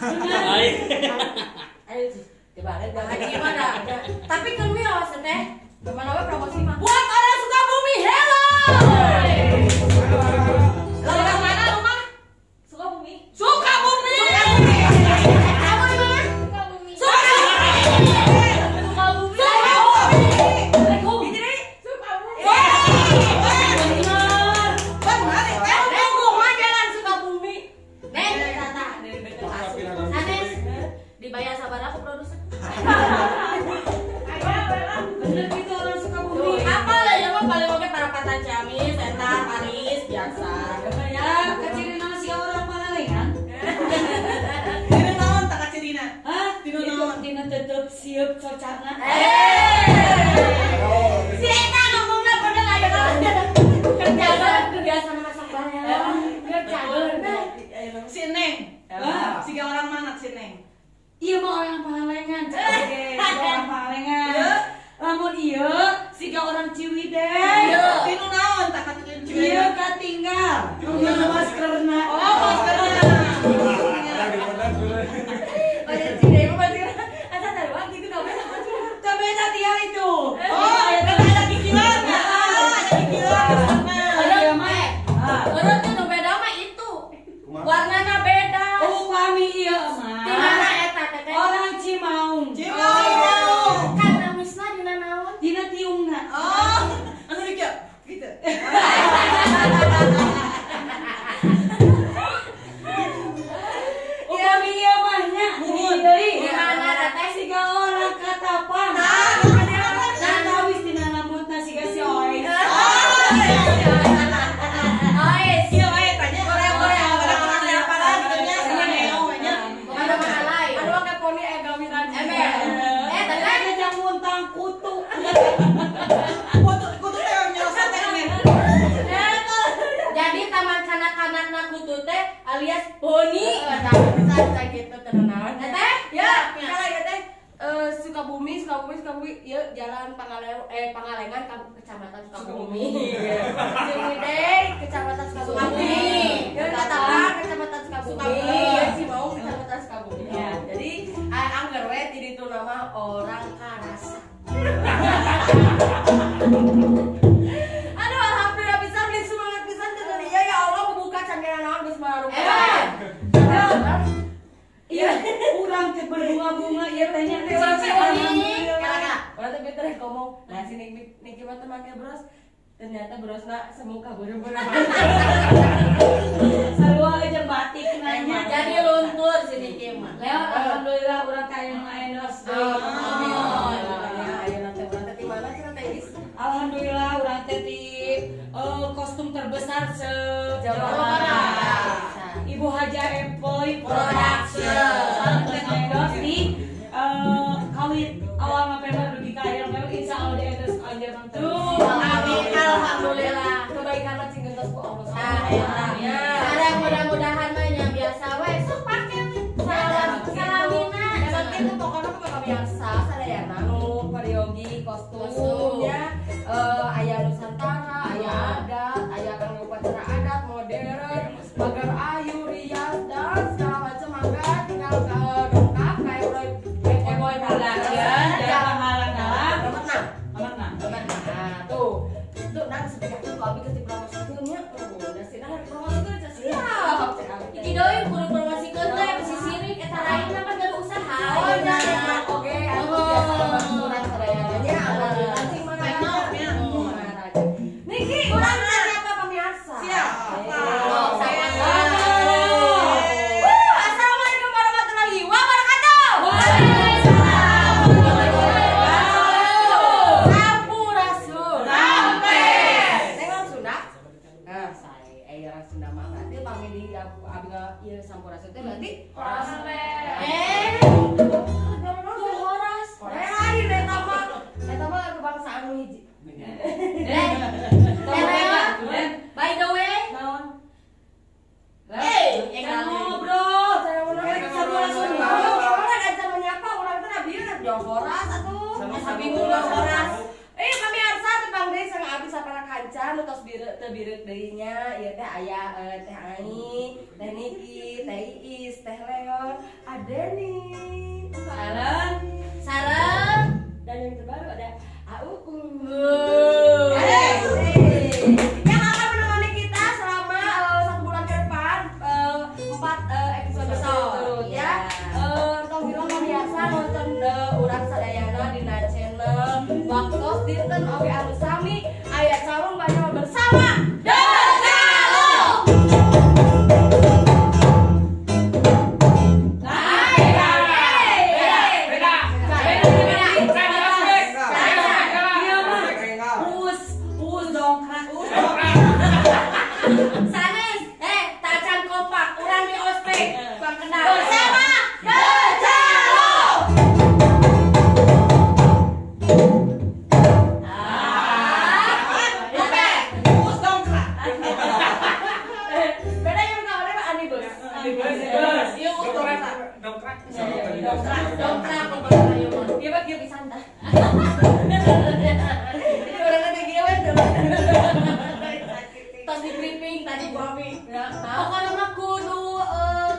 Ayo dibalik gimana? Tapi kan gue awas teh. Gimana we promosi mah? Buat orang Sukabumi, hello. Lalu mana rumah? Sukabumi. Sukabumi. Kamu di mana? Sukabumi. Sukabumi. Dibayar sabar aku produser. Bener gitu orang Sukabumi. Apa lah ya mah paling oke para patan Ciamis, eta Paris biasa. Ya kecilin nama si orang Pangalengan. Dina naon tak kacirina? Hah? Dina tetep siap cocarna. Si eta ngomongna bener aja lah. Kerjaan biasa masak bareng. Kerjaan. Si Neng. Siga orang mana si Neng? Iya mah orang Pangalengan, oke, orang Pangalengan. Lamun iya, siga orang Ciwidey. Dinu naon tak kacirina Ciwidey? Iya katinggal. Nunggu maskerna. Oh, maskerna. Pada Ciwidey mah pasti ada taruhan gitu kabeh. Tapi tadi hari itu. Oh, ada pikiran. Ada pikiran. Iya mah. Orang tuh nu beda mah itu. Warnanya beda. Oh kami iya Di mana mah. eta teh? Orang Cimaung. Cimaung. Kan namisna dina naon? Dina tiungna. Oh, anu dikit. Gitu. Oh kami iya mahnya. Di mana teh? Siga orang Katapang. Nah, wis dina rambutna siga si Ois. Ois. Iya wae tanya. Korea. Orang apa lagi nya sama Neo nya. Ada mana lain? Aduh kayak poni gawiran. Tadi ada yang muntang kutu. Kutu teh nyelesat teh nih. Jadi taman kanak-kanak nakutu teh alias poni. Bisa gitu tenan. Teh? Ya, kalau ya teh Sukabumi, ya Jalan Pangalengan, Kecamatan Sukabumi. Ciwidey, Kecamatan Sukabumi. Ya Katapang, Kecamatan Sukabumi. Ya Cimaung, Kecamatan Sukabumi. Ya, jadi angger we di ditu nama orang Karasa. Aduh, alhamdulillah bisa beli semangat pisan teh ya ya Allah membuka canggiran naon geus marupa. Iya, urang teh berbunga-bunga ieu teh nya teh Orang tuh bener ngomong, nah si Niki mah temannya bros, ternyata brosna semuka buru-buru. sarua jeung batik nanya. Jadi luntur si Niki mah. Leo alhamdulillah urang kaya nu endorse deui. Amin. Ayo nanti urang teh di mana cenah teh Is? Alhamdulillah urang teh di kostum terbesar Jawa Barat. Barat. Ibu Haja Empoy Production. Sareng teh endorse di kawin awal November dugi ka akhir November insyaallah di endorse anjeun terus. Amin. Alhamdulillah. Kebaikan mah cing geus ku Allah. Ya. Ada mudah-mudahan mah nya biasa we sok pake salamina. Emang kitu pokona mah biasa sadayana nu periogi kostumnya aya Nusantara, aya adat, aya kang upacara adat modern, pagar ayu, rias dan segala macam mangga tinggal dongkap kayak boy production ya Pangalengan. Nomor 6. Nah, tuh nang sepeda tuh kau bikin dipromosikeunnya. Da sina hari promosikeun teh siap. Iki deui kudu promosikeun teh pesisirik eta lain mah kan gaduh usaha. Oh, nah, oke. Aku biasa bantuan sarayanya alhamdulillah sih mana aja. Niki, urang cari apa pemirsa? Siap. Saya Assalamualaikum warahmatullahi wabarakatuh. Sampurasun. Tengok Sunda. Nah, saya orang Sunda mah berarti pamili abi ieu sampurasun teh berarti horas. Tuh horas. Ayo eta mah kebangsaan nu hiji. By the way, naon? Jangan ngobrol. Sampurasun. Orang aja menyapa orang teh nabi jong horas atuh. Bingung horas. Pemirsa tepang deui sang abdi para kanca nu tos teu bireuk deui nya ieu teh aya teh Ai, teh Niki, teh Iis, teh Leon, Adeni, Sareng. dan yang terbaru ada Auku. Yang akan menemani kita selama 1 bulan ke depan 4 episode berturut ya. Tong bilang biasa nonton urang sadayana dina channel Waktos dinten oge anu sami aya calon banyak bersama Sanes, tacan kompak, urang di ospek, bang kenal bersama Decalo. Us dongkrak. Beda yang kamarnya Pak Andi Bos. Iya us dongkrak. Dongkrak. Iya Pak kieu pisan tah. Ini urang teh kieu we. Tos di briefing tadi Bu Ami. Pokoknya mah kudu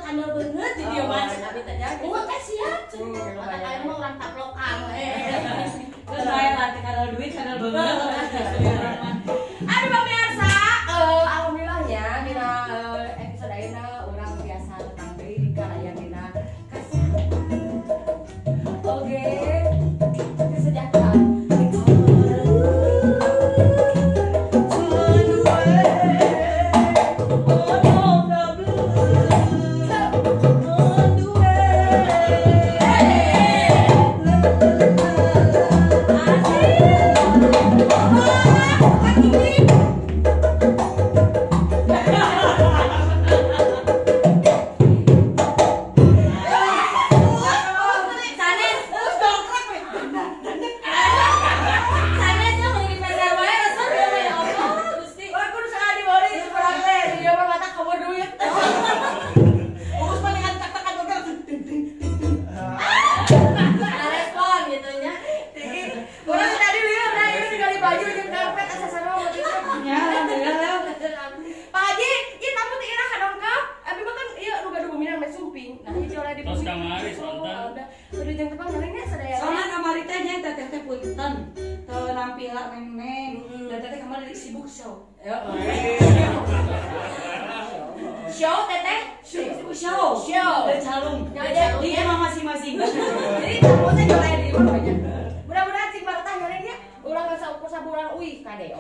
kandel beungeut di dieu mah tapi teh jadi. Oh, teh siap. Mata kalian mah urang taplokan. Lumayan lah, kadal duit, kadal banget. Aduh pemirsa, alhamdulillahnya dina episode ayeuna urang biasa tentang pendidikan aya dina kesehatan. Oke, kesejahteraan. Soalnya kamari teh nya teteh punten teu nampila neng-neng dan teteh kamari sibuk show. Show teteh? Show. Dan calung. Di rumah masing-masing. Jadi kamu teh nyoleh di rumah banyak. Mudah-mudahan cing baratah nyolehnya urang saukur sabulan uih kade.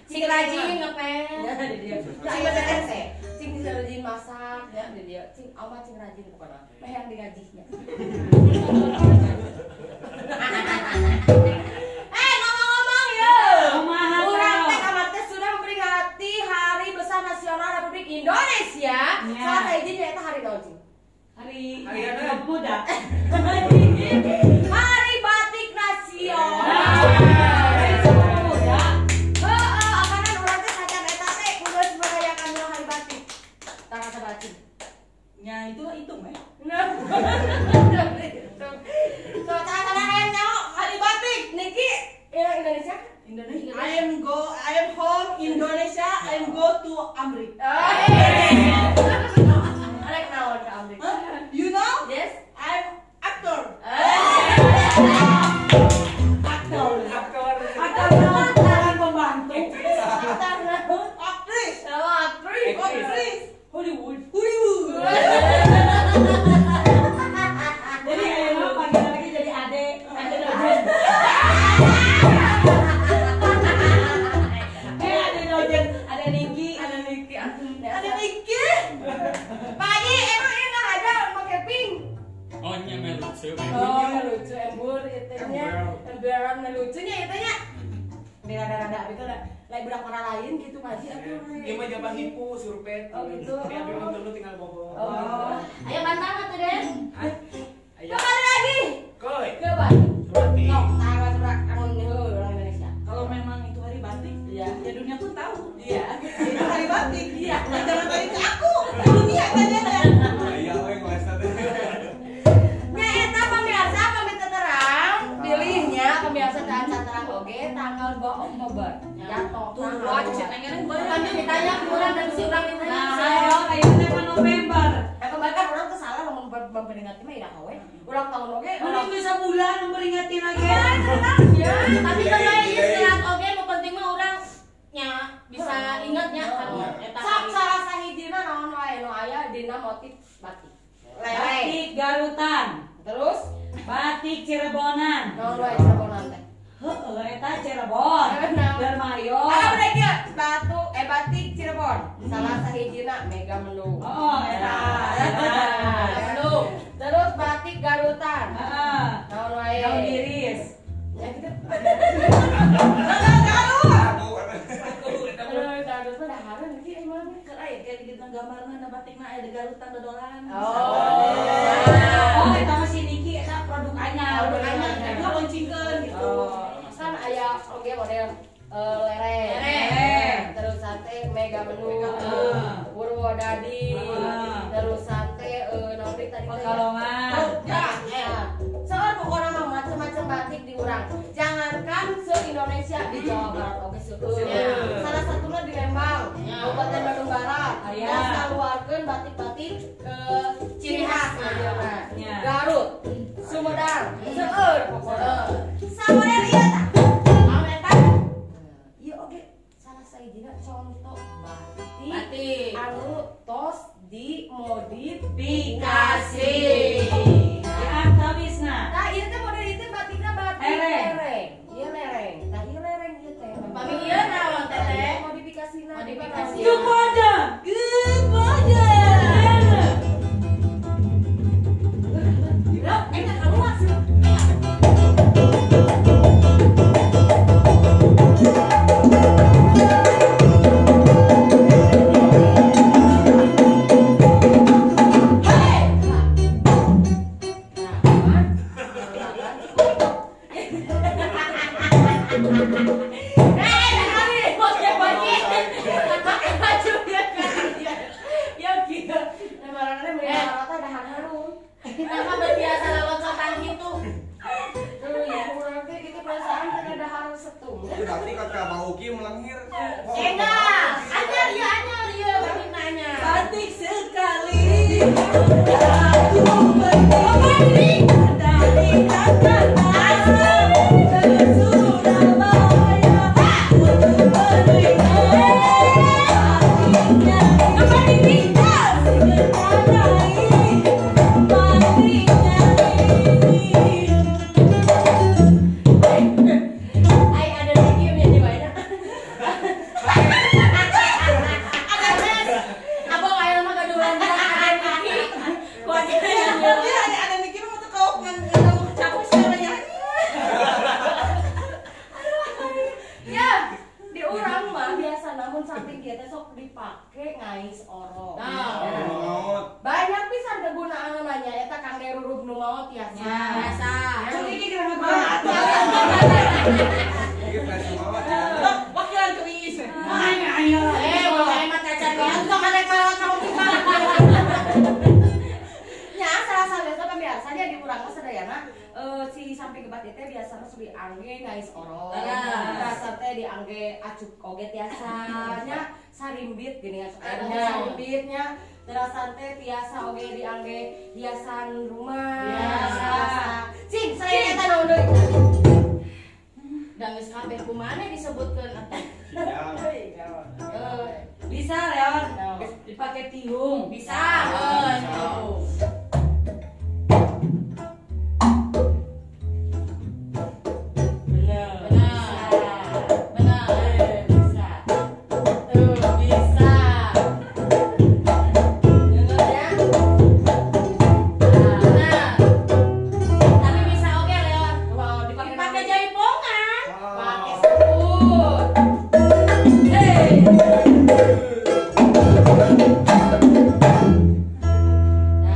Cing rajin ngepel. Ya di dia. Cing teteh. Cing rajin masak ya di dia. Cing awak cing rajin pokona. Meh yang digajihnya. Ngomong-ngomong ya. Urang teh kamar teh sudah memperingati Hari Besar Nasional Republik Indonesia. Salah izin ya eta hari naon cing? Hari Pemuda. Hari Batik Nasional. Hari Pemuda. Apaan urang teh sacan eta teh kudu merayakan Hari Batik. Tanggal sabar cing. Ya itu mah. Nah. So, tangan nyawa Hari Batik. Niki Indonesia? I am home Indonesia. I am go to Amerika. Ada kenalan ke Amerika. You know? Yes. I'm actor. Actor pembantu. Aktris. Hollywood. Jadi ayo panggil lagi jadi Ade Dojen. Ade Dojen, ada Niki. Pak Haji, emang ini nggak ada pakai pink? Oh, nya lucu. Oh, lucu embur itunya. Emberan lucunya itunya. Rada-rada itu lain budak warna lain gitu Pak Haji. Dia mah jaman nipu surpet. Oh gitu. Dia memang dulu tinggal bohong. Oh. Ayo bantang atuh, Den. Kembali lagi Koi. ke Bali. Berarti. Tanggal seberak kangen orang Indonesia. Kalau memang itu hari batik, Iya. ya dunia pun tahu. Iya. Itu hari batik. Iya. Jangan balik ke aku. Dunia tanyanya. Iya, we ngeles teh. Nya eta pemirsa pamit terang pilihnya pemirsa dan terang oge tanggal 2 Oktober. jatuh. Tuh, Nah, cek nengen Kami ditanya kurang dan si orang ditanya. Nah, ayo kayak teh November. kemarin kan orang tuh salah mau memperingati mah ida kawe. Ulang tahun oge. Udah bisa bulan memperingati lagi. Ya, Tapi kalau istirahat oke, nu penting mah orangnya bisa ingatnya kan eta. sak salah sahijina naon wae nu aya dina motif batik. Lele. Batik Garutan, Terus batik Cirebonan. naon wae Cirebonan teh. Heeh, eta Cirebon. Dermayo. Ada udah dia batik Cirebon. Salah sahijina Mega Mendung. Oh, eta. Mendung. Terus batik Garutan. Heeh. Naon wae? Daun iris. Ya gitu. Garut mah dahareun sih emang. Kayak gitu gambarna da batikna aya di Garutan dodolan. Oh. Oh, eta mah si Niki eta produk anyar. Produk anyar. Eta loncingkeun gitu. Kan aya oge model lereng. Lereng. Terus sate Mega Mendung. Purwodadi. Terus sate naon deui tadi teh? Pekalongan. Soal pokoknya mah macam-macam batik di urang. Jangankan se-Indonesia di Jawa Barat oke seueur. Salah satunya di Lembang, Kabupaten Bandung Barat. Aya. Ngaluarkeun batik-batik ciri khas ngajeuna. Ya. Garut, Sumedang, seueur pokoknya. Sabaraha ieu tah? Naon eta? Ieu oge salah sahijina contoh batik anu tos dimodifikasi. Nah, ieu teh model ieu teh batikna batik lereng. Ieu lereng. Tah ieu lereng ieu teh. Pami ieu naon teteh? Modifikasina. Modifikasi. Kepada. Loh, enggak kamu masuk. Kita mah berbiasa lewat-lewatan gitu. Berarti kakak Bauki melangir. Enggak, anyar ieu batik nanya. Batik sekali. Aku pergi dari kata asal ke Surabaya untuk melihat batiknya. Apa ini? Ai ada video nya di mana? Abang aya mah gadulan ada Niki. Ada mikir mau tuh kau capek suaranya. Ya, di urang mah biasa namun samping dia teh sok dipake ngais orok. Nah. Banyak pisan kegunaan nanya eta Kang Deruruh nu maot tiasa. Biasa. Cumi ini kira banget. Ini flash mawat. Wakilan cumi is. Ayo. Boleh mah cacat banget kok ada kalau kamu gimana? Nya salah satu biasanya di urang mah sadayana si samping gebat teh biasana sudah diangge ngais orok. Rasa teh diangge acuk oge tiasanya sarimbit gini sarimbitnya. Terasa teh tiasa oge diangge hiasan rumah. Biasa. Cing, selain eta naon deui? Da geus kabeh kumaha disebutkeun atuh. Bisa Leon, dipakai tiung. Bisa. Nah,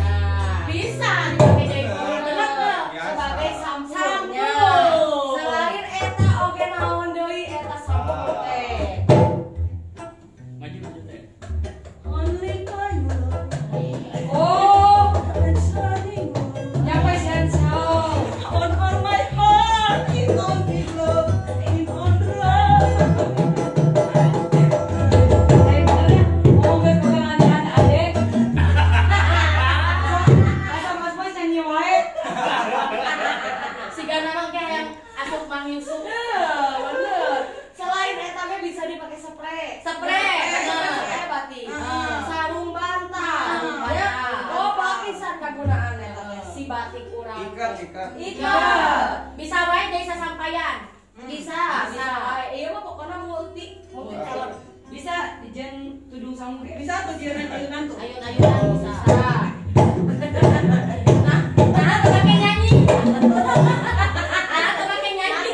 Spray batik. Sarung bantal. Ya. Oh, pisan kagunaan eta teh si batik urang. Ikat. Bisa wae jadi sasampaian. Bisa. Iya mah pokoknya multi color. Bisa dijen tudung samur. Bisa tuh ayunan tuh. Ayun-ayunan bisa. Nah, tuh pakai nyanyi. Tuh pakai nyanyi.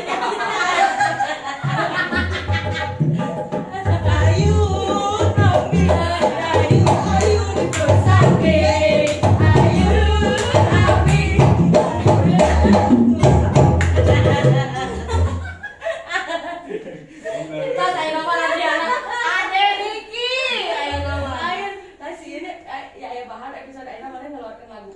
Kita saya nama lagi anak Ade Niki. Ayo nama. Ayun, tadi ini ya bahan episode ini mana ngeluarkan lagu.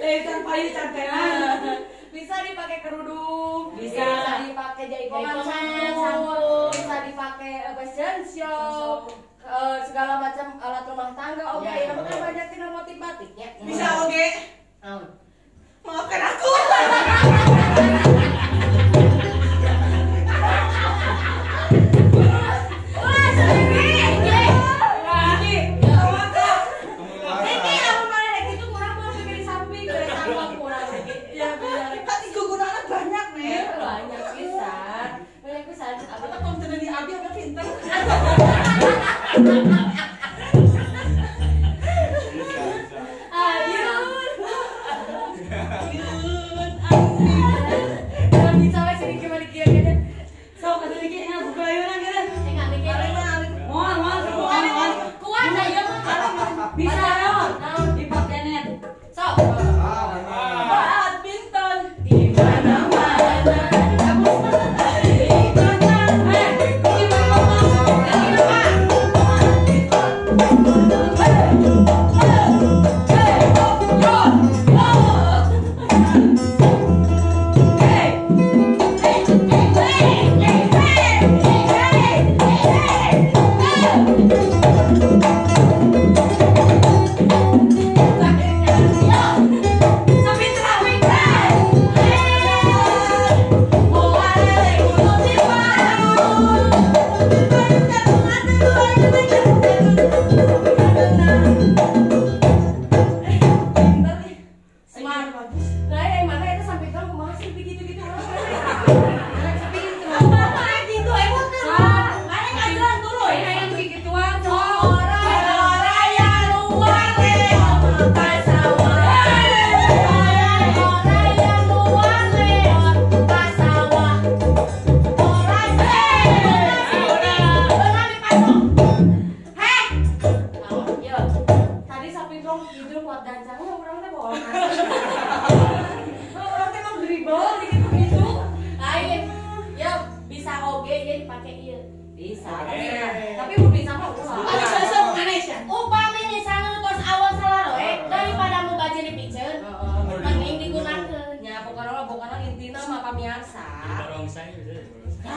Lekan payu cantelan. Bisa dipakai kerudung, Bisa. dipakai jaipongan Jaipongan, sabun, bisa dipakai fashion show, segala macam alat rumah tangga. Oke, Ya. yang kan banyak tina motif batiknya. Bisa oke. Naon? Maafkan aku. Ini aku mana dek itu kurang mau di samping, dari samping kurang lagi. Ya benar. Hati kegunaannya banyak nih. Banyak pisan. Banyak pisan. Apa tak kalau tidak diabi apa pinter. Kalau bisa wes ini gimana kia gitu. So kata lagi yang buka ayunan gitu. Enggak mikir. Mohon. Kuat dah ya mah. Bisa dong. Dipakai net. Sok. Badminton. Di mana-mana. Smart bagus. Nah, yang mana itu sampai kan aku masih begitu-gitu orang. Gitu, emang tuh. Mana ngajuan dulu ya yang begituan. Orang yang luar lewat pasawah. Orang yang luar lewat pasawah. Orang Hei, yo, tadi sapi dong tidur kuat dancangnya orang teh bawa orang teh mau dribble gitu. Lain, ya bisa oge ya dipakai ieu. Bisa. Tapi mau bisa mah usah. Ada bahasa Indonesia. Upami misalnya tos awal salah roe daripada mau gaji dipiceun. Mending digunakeun. Ya pokoknya intina mah pamiarsa. Barongsai bisa.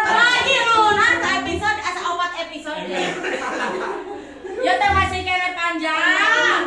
Lagi lunas episode asa 4 episode. Ya teh masih kene panjang.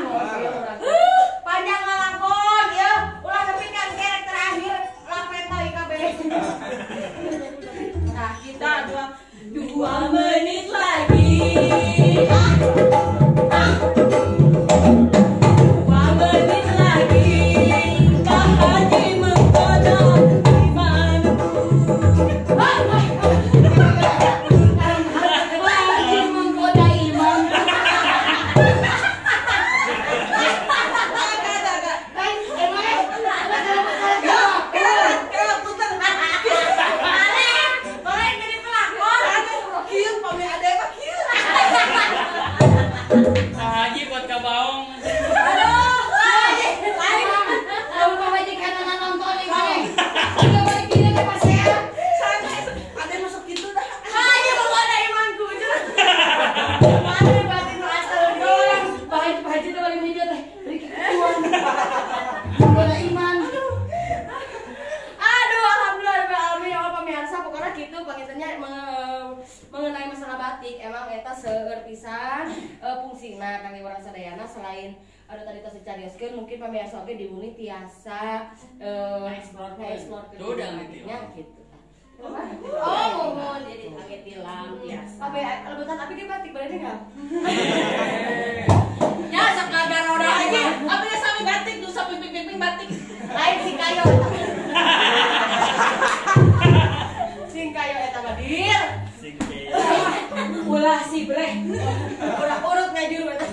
fungsina kangge urang sadayana selain ada tadi tos dicarioskeun mungkin pamiarsa oge diuni tiasa explore Tuh, udah ngerti. gitu. Oh, ngomong jadi kaget tilam biasa. Apa lebetan api ge batik bener enggak? Ya sekadar orang lagi apa ya sami batik tuh sampai piping batik. Lain sing kayo. Sing kayo eta mah dir. Singke. Ulah si breh. Udah urut ngajur eta.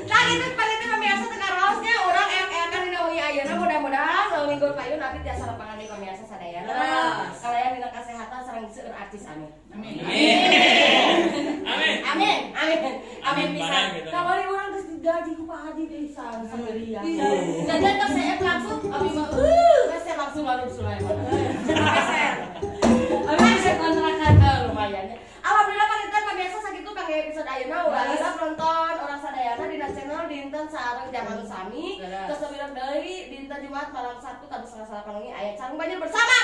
Nah itu paling itu pamiarsa teu karaosnya urang eakan dina wengi ayeuna mudah-mudahan minggu payun abi tiasa lapangan di pamiarsa sadayana. Kalayan dina kesehatan sareng seueur artis amin. Amin. Amin bisa. Barang gitu. Kamari urang geus digaji ku Pak Hadi pisan sabeuria. Jajan ke CF langsung abi mah geus langsung lalu Sulaiman. Geser. Abi bisa kontrakan lumayan. Alhamdulillah panitia biasa sakitu kangge episode ayeuna urang nonton orang sadayana dina channel dinten sareng jam 3 sami. Terus sabilang deui dinten Jumat malam Sabtu 7:30 aya Carung Banjir bersama.